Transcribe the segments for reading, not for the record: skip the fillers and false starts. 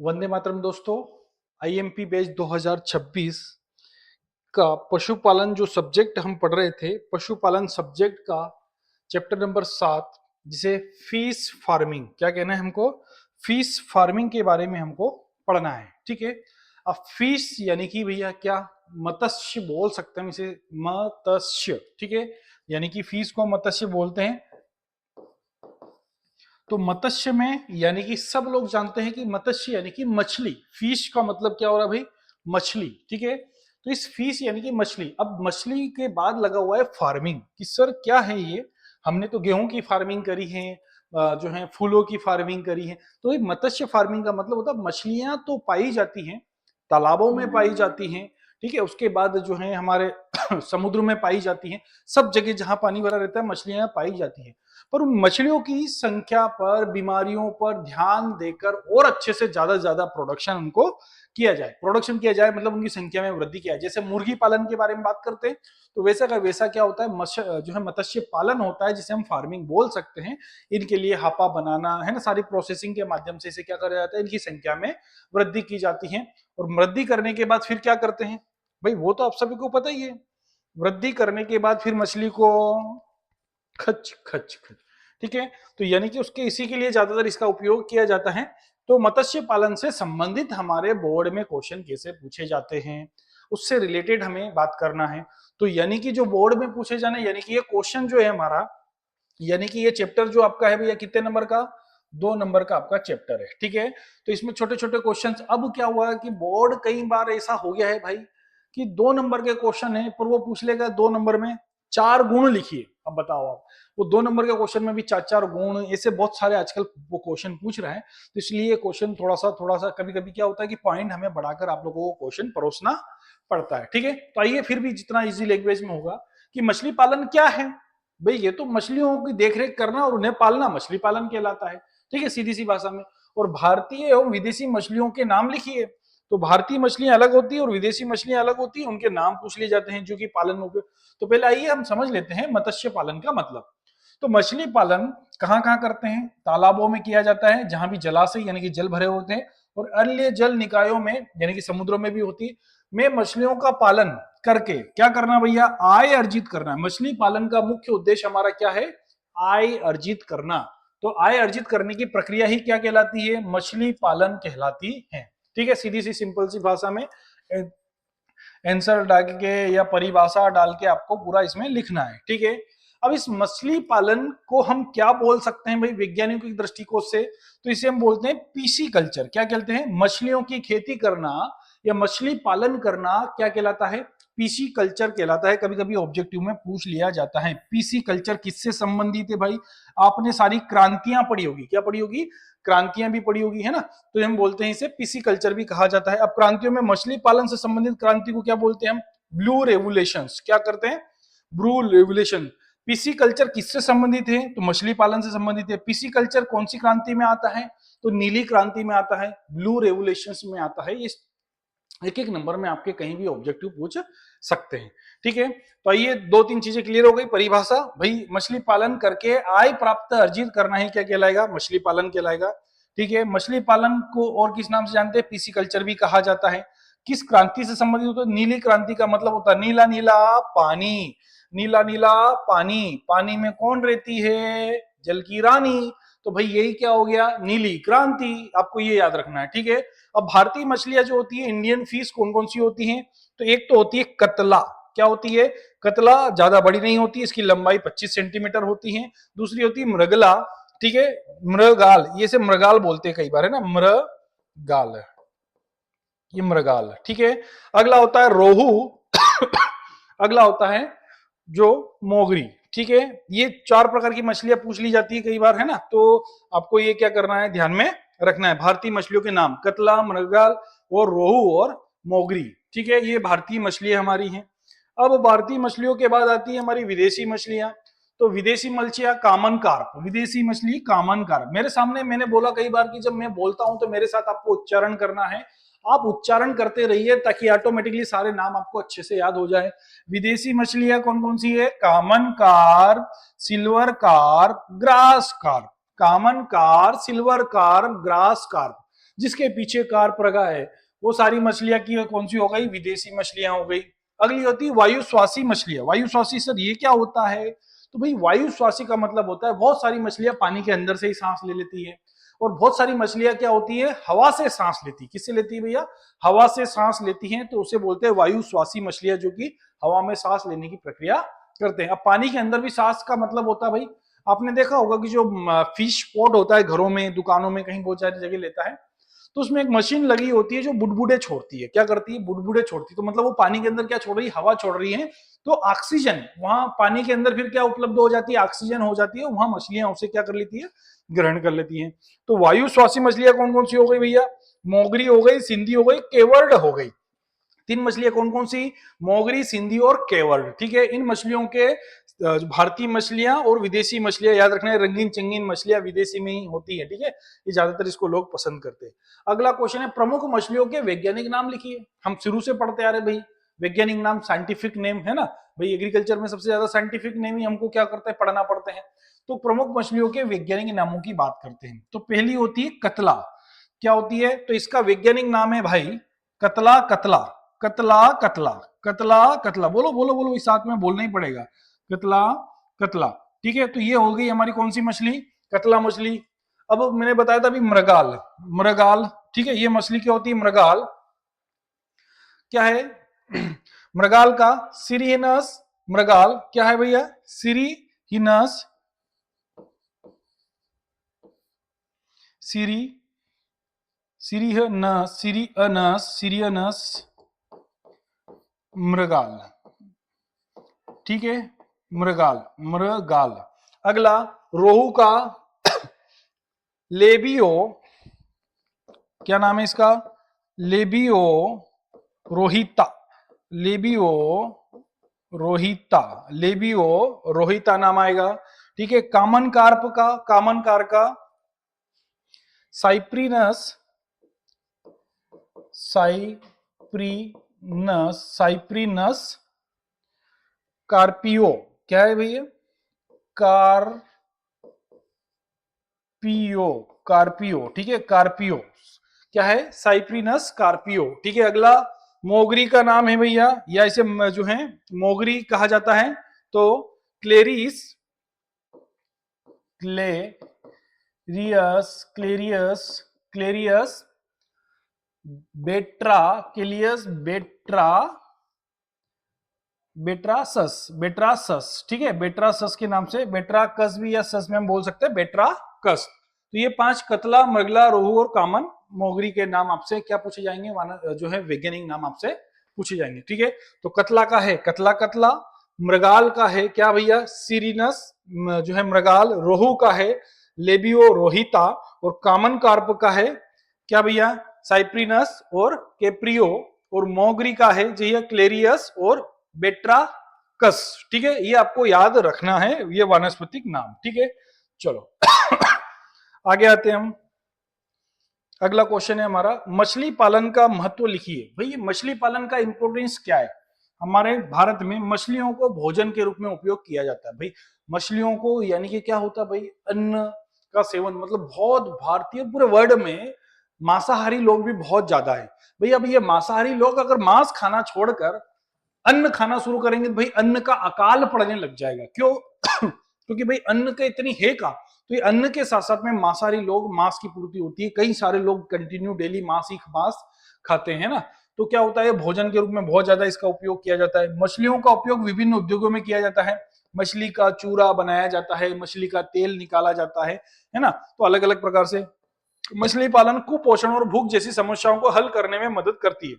वंदे मातरम दोस्तों। IMP batch 2026 का पशुपालन जो सब्जेक्ट हम पढ़ रहे थे, पशुपालन सब्जेक्ट का चैप्टर नंबर 7, जिसे फीस फार्मिंग, क्या कहना है हमको, फीस फार्मिंग के बारे में हमको पढ़ना है। ठीक है। अब फीस यानी कि भैया क्या, मत्स्य बोल सकते हैं इसे, मत्स्य। ठीक है, यानी कि फीस को मत्स्य बोलते हैं। तो मत्स्य में यानी कि सब लोग जानते हैं कि मत्स्य यानी कि मछली, फिश का मतलब क्या हो रहा है भाई, मछली। ठीक है, तो इस फिश यानी कि मछली। अब मछली के बाद लगा हुआ है फार्मिंग कि सर क्या है ये, हमने तो गेहूं की फार्मिंग करी है, जो है फूलों की फार्मिंग करी है। तो ये मत्स्य फार्मिंग का मतलब होता है मछलियां तो पाई जाती हैं, तालाबों में पाई जाती हैं। ठीक है, उसके बाद जो है हमारे समुद्र में पाई जाती हैं, सब जगह जहां पानी भरा रहता है मछलियां पाई जाती हैं। पर उन मछलियों की संख्या पर, बीमारियों पर ध्यान देकर और अच्छे से ज्यादा प्रोडक्शन उनको किया जाए। प्रोडक्शन किया जाए मतलब उनकी संख्या में वृद्धि किया जाए। जैसे मुर्गी पालन के बारे में बात करते हैं तो वैसा का वैसा क्या होता है, जो है मत्स्य पालन होता है, जिसे हम फार्मिंग बोल सकते हैं। इनके लिए हापा बनाना है ना, सारी प्रोसेसिंग के माध्यम से इसे क्या करा जाता है, इनकी संख्या में वृद्धि की जाती है। और वृद्धि करने के बाद फिर क्या करते हैं भाई, वो तो आप सभी को पता ही है। वृद्धि करने के बाद फिर मछली को खच खच खच। ठीक है, तो यानी कि उसके इसी के लिए ज्यादातर इसका उपयोग किया जाता है। तो मत्स्य पालन से संबंधित हमारे बोर्ड में क्वेश्चन कैसे पूछे जाते हैं, उससे रिलेटेड हमें बात करना है। तो यानी कि जो बोर्ड में पूछे जाने, यानी कि ये क्वेश्चन जो है हमारा, यानी कि ये चैप्टर जो आपका है भैया कितने नंबर का, 2 नंबर का आपका चैप्टर है। ठीक है, तो इसमें छोटे छोटे क्वेश्चन। अब क्या हुआ कि बोर्ड कई बार ऐसा हो गया है भाई कि 2 नंबर के क्वेश्चन है पर वो पूछ लेगा 2 नंबर में 4 गुण लिखिए। अब बताओ आप, वो 2 नंबर के क्वेश्चन में भी 4 4 गुण, ऐसे बहुत सारे आजकल वो क्वेश्चन पूछ रहे हैं। तो इसलिए क्वेश्चन थोड़ा सा कभी कभी क्या होता है कि पॉइंट हमें बढ़ाकर आप लोगों को क्वेश्चन परोसना पड़ता है। ठीक है, तो आइए फिर भी जितना इजी लैंग्वेज में होगा कि मछली पालन क्या है भाई, ये तो मछलियों की देखरेख करना और उन्हें पालना मछली पालन कहलाता है। ठीक है, सीधी सी भाषा में। और भारतीय एवं विदेशी मछलियों के नाम लिखिए। तो भारतीय मछलियां अलग होती है और विदेशी मछलियां अलग होती है, उनके नाम पूछ लिए जाते हैं जो कि पालन में उपयोग। तो पहले आइए हम समझ लेते हैं मत्स्य पालन का मतलब। तो मछली पालन कहाँ कहाँ करते हैं, तालाबों में किया जाता है जहां भी जलाशय यानी कि जल भरे होते हैं, और अन्य जल निकायों में यानी कि समुद्रों में भी होती है, में मछलियों का पालन करके क्या करना भैया, आय अर्जित करना। मछली पालन का मुख्य उद्देश्य हमारा क्या है, आय अर्जित करना। तो आय अर्जित करने की प्रक्रिया ही क्या कहलाती है, मछली पालन कहलाती है। ठीक है, सीधी सी सिंपल सी भाषा में आंसर डाल के या परिभाषा डाल के आपको पूरा इसमें लिखना है। ठीक है, अब इस मछली पालन को हम क्या बोल सकते हैं भाई वैज्ञानिकों की दृष्टिकोण से, तो इसे हम बोलते हैं पीसी कल्चर। क्या कहते हैं, मछलियों की खेती करना या मछली पालन करना क्या कहलाता है, पीसी कल्चर कहलाता है। कभी कभी ऑब्जेक्टिव में पूछ लिया जाता है पीसी कल्चर किससे संबंधित है भाई, आपने सारी क्रांतियां पढ़ी होगी, क्या पढ़ी होगी, क्रांतियां भी पढ़ी होगी है ना। तो हम बोलते हैं इसे पीसी कल्चर भी कहा जाता है। अब क्रांतियों में मछली पालन से संबंधित क्रांति को क्या बोलते हैं हम, ब्लू रेवोल्यूशंस। क्या करते हैं, ब्लू रेवोल्यूशन। पीसी कल्चर किससे संबंधित है, तो मछली पालन से संबंधित है। पीसी कल्चर कौन सी क्रांति में आता है, तो नीली क्रांति में आता है, ब्लू रेवोल्यूशन में आता है। इस एक एक नंबर में आपके कहीं भी ऑब्जेक्टिव पूछ सकते हैं। ठीक है, तो ये 2 3 चीजें क्लियर हो गई। परिभाषा भाई, मछली पालन करके आय प्राप्त अर्जित करना ही क्या कहलाएगा, मछली पालन कहलाएगा। ठीक है, मछली पालन को और किस नाम से जानते हैं, पीसी कल्चर भी कहा जाता है। किस क्रांति से संबंधित होता है, नीली क्रांति का मतलब होता है नीला नीला पानी। नीला नीला पानी, पानी में कौन रहती है, जल की रानी। तो भाई यही क्या हो गया, नीली क्रांति। आपको ये याद रखना है। ठीक है, अब भारतीय मछलियां जो होती है, इंडियन फिश कौन कौन सी होती हैं, तो एक तो होती है कतला। क्या होती है, कतला, ज्यादा बड़ी नहीं होती, इसकी लंबाई 25 सेंटीमीटर होती है। दूसरी होती है मृगला। ठीक है, मृगाल, ये से मृगाल बोलते हैं कई बार है ना, मृगाल, ये मृगाल। ठीक है, अगला होता है रोहू अगला होता है जो मोगरी। ठीक है, ये 4 प्रकार की मछलियां पूछ ली जाती है कई बार है ना। तो आपको ये क्या करना है, ध्यान में रखना है भारतीय मछलियों के नाम, कतला, मृगल और रोहू और मोगरी। ठीक है, ये भारतीय मछलियां हमारी हैं। अब भारतीय मछलियों के बाद आती है हमारी विदेशी मछलियां। तो विदेशी मछलियां कामन कार्प, विदेशी मछली कामन कार्प। मेरे सामने मैंने बोला कई बार कि जब मैं बोलता हूं तो मेरे साथ आपको उच्चारण करना है। आप उच्चारण करते रहिए ताकि ऑटोमेटिकली सारे नाम आपको अच्छे से याद हो जाए। विदेशी मछलियां कौन कौन सी है, common carp, silver carp, grass carp. Common carp, silver carp, grass carp. जिसके पीछे कार्परगा है, वो सारी मछलियां की कौन सी हो गई, विदेशी मछलियां हो गई। अगली होती है वायुश्वासी मछलियां। वायुश्वासी सर ये क्या होता है, तो भाई वायुश्वासी का मतलब होता है बहुत सारी मछलियां पानी के अंदर से ही सांस ले लेती है, और बहुत सारी मछलियां क्या होती है, हवा से सांस लेती है। किससे लेती है भैया, हवा से सांस लेती हैं, तो उसे बोलते हैं वायुश्वासी मछलियां, जो कि हवा में सांस लेने की प्रक्रिया करते हैं। अब पानी के अंदर भी सांस का मतलब होता है भाई, आपने देखा होगा कि जो फिश पॉट होता है घरों में, दुकानों में, कहीं बहुत सारी जगह लेता है, तो उसमें एक मशीन लगी होती है जो बुडबुडे छोड़ती है। क्या करती है, बुडबुडे छोड़ती है। तो मतलब वो पानी के अंदर क्या छोड़ रही है, हवा छोड़ रही है। तो ऑक्सीजन वहां पानी के अंदर फिर क्या उपलब्ध हो जाती है, ऑक्सीजन हो जाती है, वहां मछलियां उसे क्या कर लेती है, ग्रहण कर लेती हैं। तो वायुश्वासी मछलियां कौन कौन सी हो गई भैया, मोगरी हो गई, सिंधी हो गई, केवर्ड हो गई। तीन मछलियां कौन कौन सी, मोगरी, सिंधी और केवर्ड। ठीक है, इन मछलियों के भारतीय मछलियां और विदेशी मछलियां याद रखना है, रंगीन चंगीन मछलियां विदेशी में ही होती है। ठीक है, ये ज्यादातर इसको लोग पसंद करते हैं। अगला क्वेश्चन है, प्रमुख मछलियों के वैज्ञानिक नाम लिखिए। हम शुरू से पढ़ते आ रहे भाई, वैज्ञानिक नाम, साइंटिफिक नेम है ना भाई, एग्रीकल्चर में सबसे ज्यादा साइंटिफिक नेम ही हमको क्या करते हैं, पढ़ना पड़ते हैं। तो प्रमुख मछलियों के वैज्ञानिक नामों की बात करते हैं। तो पहली होती है कतला। क्या होती है, तो इसका वैज्ञानिक नाम है भाई कतला, कतला, कतला, कतला, कतला, कतला। बोलो बोलो बोलो, इस साथ में बोलना ही पड़ेगा, कतला, कतला। ठीक है, तो ये हो गई हमारी कौन सी मछली, कतला मछली। अब मैंने बताया था अभी मृगाल, मृगाल। ठीक है, ये मछली क्या होती है, मृगाल क्या है मृगाल का सिरिहिनस, मृगाल क्या है भैया, सिरिहिनस, सिरी सिरिहनस, सिरियनस, सिरियनस मृगाल। ठीक है, मृगाल, मृगाल। अगला रोहू का लेबियो, क्या नाम है इसका, लेबियो रोहिता, लेबियो रोहिता, लेबियो रोहिता नाम आएगा। ठीक है, कामन कार्प का, कामन कार का साइप्रिनस, साइप्रिनस, साइप्रिनस कार्पियो। क्या है भैया, कार्पियो, कार्पियो। ठीक है, कार्पियो क्या है, साइप्रिनस कार्पियो। ठीक है, अगला मोगरी का नाम है भैया, या इसे जो है मोगरी कहा जाता है, तो क्लेरिस, क्लेरियस, क्लेरियस, क्लेरियस बेट्रा, क्लियस बेट्रा, बेट्रासस, बेट्रासस। ठीक है, बेट्रासस के नाम से, बेट्राकस भी या सस में हम बोल सकते हैं, बेट्राकस। तो ये पांच कतला, मृगला, रोहू और कामन मोगरी के नाम आपसे क्या पूछे जाएंगे, जो है वैज्ञानिक नाम आपसे पूछे जाएंगे। ठीक है, तो कतला का है कतला, कतला। मृगाल का है क्या भैया, सिरिनस, जो है मृगाल। रोहू का है लेबियो रोहिता, और कामन कार्प का है क्या भैया, साइप्रिनस और केप्रियो, और मोगरी का है जो है क्लेरियस और बेट्राकस। ठीक है, ये आपको याद रखना है, ये वानस्पतिक नाम। ठीक है, चलो आगे आते हैं हम। अगला क्वेश्चन है हमारा, मछली पालन का महत्व लिखिए। भाई मछली पालन का इंपोर्टेंस क्या है, हमारे भारत में मछलियों को भोजन के रूप में उपयोग किया जाता है। भाई मछलियों को यानी कि क्या होता है भाई, अन्न का सेवन, मतलब बहुत भारतीय पूरे वर्ल्ड में मांसाहारी लोग भी बहुत ज्यादा है। भाई अब ये मांसाहारी लोग अगर मांस खाना छोड़कर अन्न खाना शुरू करेंगे तो भाई अन्न का अकाल पड़ने लग जाएगा। क्यों क्योंकि भाई अन्न का इतनी है का, तो ये अन्न के साथ साथ में मांसाहारी लोग, मांस की पूर्ति होती है, कई सारे लोग कंटिन्यू डेली मांस ही मांस खाते हैं ना। तो क्या होता है, भोजन के रूप में बहुत ज्यादा इसका उपयोग किया जाता है। मछलियों का उपयोग विभिन्न उद्योगों में किया जाता है। मछली का चूरा बनाया जाता है, मछली का तेल निकाला जाता है ना। तो अलग अलग प्रकार से मछली पालन कुपोषण और भूख जैसी समस्याओं को हल करने में मदद करती है।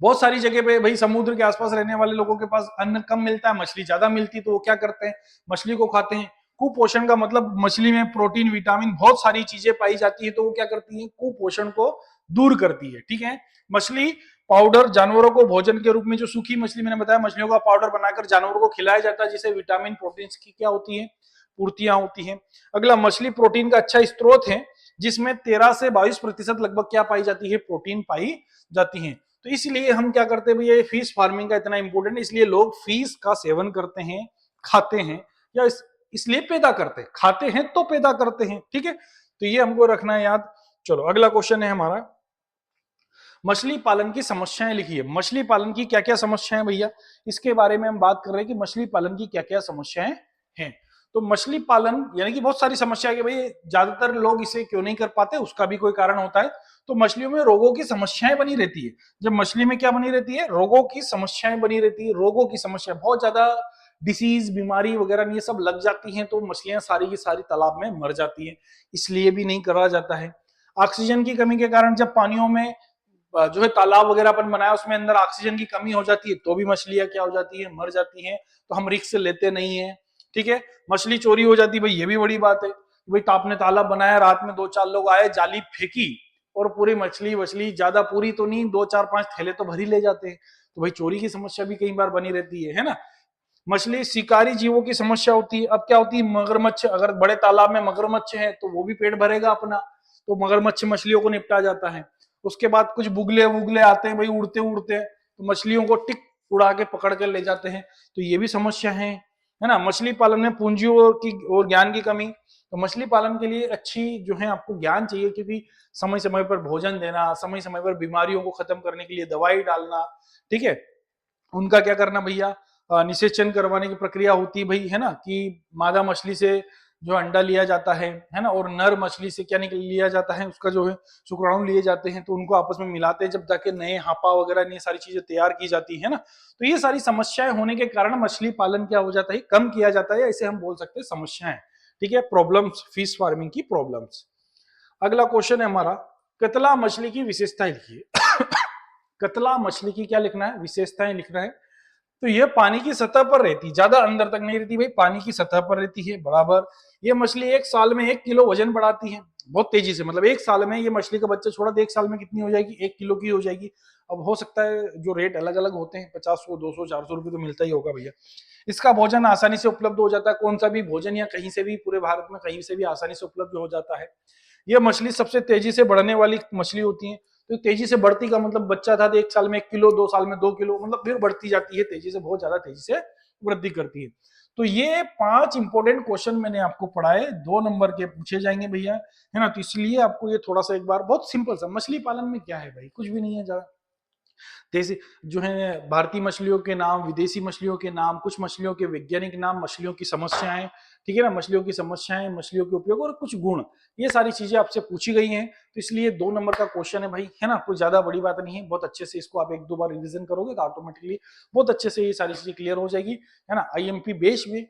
बहुत सारी जगह पे भाई समुद्र के आसपास रहने वाले लोगों के पास अन्न कम मिलता है, मछली ज्यादा मिलती है, तो वो क्या करते हैं, मछली को खाते हैं। कुपोषण का मतलब मछली में प्रोटीन, विटामिन, बहुत सारी चीजें पाई जाती है, तो वो क्या करती है, कुपोषण को दूर करती है। ठीक है, मछली पाउडर, जानवरों को भोजन के रूप में, जो सूखी मछली मैंने बताया, मछलियों का पाउडर बनाकर जानवरों को खिलाया जाता है, जिससे विटामिन, प्रोटीन की क्या होती है, पूर्तियां होती है। अगला, मछली प्रोटीन का अच्छा स्रोत है, जिसमें 13 से 22% लगभग क्या पाई जाती है, प्रोटीन पाई जाती है। तो इसलिए हम क्या करते हैं भैया, ये फिश फार्मिंग का इतना इंपॉर्टेंट, इसलिए लोग फिश का सेवन करते हैं, खाते हैं, या इसलिए पैदा करते हैं, खाते हैं तो पैदा करते हैं। ठीक है, तो ये हमको रखना है याद। चलो अगला क्वेश्चन है हमारा, मछली पालन की समस्याएं लिखिए। मछली पालन की क्या क्या समस्याएं भैया, इसके बारे में हम बात कर रहे हैं कि मछली पालन की क्या क्या समस्याएं हैं। तो मछली पालन यानी कि बहुत सारी समस्या है कि भाई ज्यादातर लोग इसे क्यों नहीं कर पाते, उसका भी कोई कारण होता है। तो मछलियों में रोगों की समस्याएं बनी रहती है। जब मछली में क्या बनी रहती है, रोगों की समस्याएं बनी रहती है। रोगों की समस्या बहुत ज्यादा डिसीज बीमारी वगैरह ये सब लग जाती हैं, तो मछलियां सारी की सारी तालाब में मर जाती हैं, इसलिए भी नहीं करा जाता है। ऑक्सीजन की कमी के कारण जब पानियों में जो है तालाब वगैरह अपन बनाया उसमें अंदर ऑक्सीजन की कमी हो जाती है, तो भी मछलियां क्या हो जाती है, मर जाती हैं। तो हम रिस्क लेते नहीं है। ठीक है, मछली चोरी हो जाती है, भाई ये भी बड़ी बात है। भाई तो आपने तालाब बनाया, रात में 2-4 लोग आए, जाली फेंकी और पूरी मछली वछली, ज्यादा पूरी तो नहीं, 2-4-5 थैले तो भर ही ले जाते हैं। तो भाई चोरी की समस्या भी कई बार बनी रहती है ना। मछली शिकारी जीवों की समस्या होती है। अब क्या होती है, मगरमच्छ, अगर बड़े तालाब में मगरमच्छ है तो वो भी पेट भरेगा अपना, तो मगरमच्छ मछलियों को निपटा जाता है। उसके बाद कुछ बुगले वुगले आते हैं भाई, उड़ते उड़ते, तो मछलियों को टिक उड़ा के पकड़ कर ले जाते हैं, तो ये भी समस्या है ना। मछली पालन में पूंजियों की और ज्ञान की कमी। तो मछली पालन के लिए अच्छी जो है आपको ज्ञान चाहिए, क्योंकि समय समय पर भोजन देना, समय समय पर बीमारियों को खत्म करने के लिए दवाई डालना, ठीक है, उनका क्या करना भैया, निषेचन करवाने की प्रक्रिया होती है भाई, है ना, कि मादा मछली से जो अंडा लिया जाता है ना, और नर मछली से क्या निकल लिया जाता है, उसका जो है शुक्राणु लिए जाते हैं, तो उनको आपस में मिलाते हैं, जब जाके नए हापा वगैरह ये सारी चीजें तैयार की जाती है ना। तो ये सारी समस्याएं होने के कारण मछली पालन क्या हो जाता है, कम किया जाता है, इसे हम बोल सकते हैं समस्याएं। ठीक है, प्रॉब्लम्स, फिश फार्मिंग की प्रॉब्लम्स। अगला क्वेश्चन है हमारा, कतला मछली की विशेषताएं लिखिए। कतला मछली की क्या लिखना है, विशेषताएं लिखना है। तो ये पानी की सतह पर रहती, ज्यादा अंदर तक नहीं रहती भाई, पानी की सतह पर रहती है बराबर। ये मछली एक साल में 1 किलो वजन बढ़ाती है बहुत तेजी से, मतलब एक साल में ये मछली का बच्चा छोड़ा तो एक साल में कितनी हो जाएगी, 1 किलो की हो जाएगी। अब हो सकता है जो रेट अलग अलग होते हैं, 50, 200, 400 रुपये तो मिलता ही होगा भैया। इसका भोजन आसानी से उपलब्ध हो जाता है, कौन सा भी भोजन या कहीं से भी पूरे भारत में कहीं से भी आसानी से उपलब्ध हो जाता है। यह मछली सबसे तेजी से बढ़ने वाली मछली होती है। तो तेजी से बढ़ती का मतलब बच्चा था तो 1 साल में 1 किलो, 2 साल में 2 किलो, मतलब फिर बढ़ती जाती है तेजी से, बहुत ज्यादा तेजी से वृद्धि करती है। तो ये 5 इंपॉर्टेंट क्वेश्चन मैंने आपको पढ़ाए, 2 नंबर के पूछे जाएंगे भैया, है ना। तो इसलिए आपको ये थोड़ा सा एक बार बहुत सिंपल सा, मछली पालन में क्या है भाई, कुछ भी नहीं है ज्यादा। जैसे जो है भारतीय मछलियों के नाम, विदेशी मछलियों के नाम, कुछ मछलियों के वैज्ञानिक नाम, मछलियों की समस्याएं, ठीक है ना, मछलियों की समस्याएं, मछलियों के उपयोग और कुछ गुण, ये सारी चीजें आपसे पूछी गई हैं। तो इसलिए 2 नंबर का क्वेश्चन है भाई, है ना, कोई ज्यादा बड़ी बात नहीं है। बहुत अच्छे से इसको आप 1-2 बार रिविजन करोगे तो ऑटोमेटिकली बहुत अच्छे से ये सारी चीजें क्लियर हो जाएगी, है ना। आईएमपी बेस में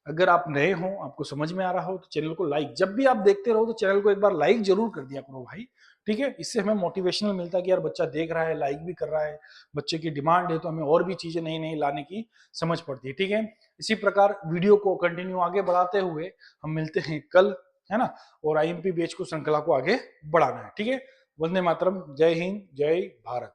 अगर आप नए हो, आपको समझ में आ रहा हो, तो चैनल को लाइक, जब भी आप देखते रहो तो चैनल को एक बार लाइक जरूर कर दिया करो भाई। ठीक है, इससे हमें मोटिवेशनल मिलता है कि यार बच्चा देख रहा है, लाइक भी कर रहा है, बच्चे की डिमांड है, तो हमें और भी चीजें नई नई लाने की समझ पड़ती है। ठीक है, इसी प्रकार वीडियो को कंटिन्यू आगे बढ़ाते हुए हम मिलते हैं कल, है ना। और आईएमपी बैच को श्रृंखला को आगे बढ़ाना है। ठीक है, वंदे मातरम, जय हिंद, जय भारत।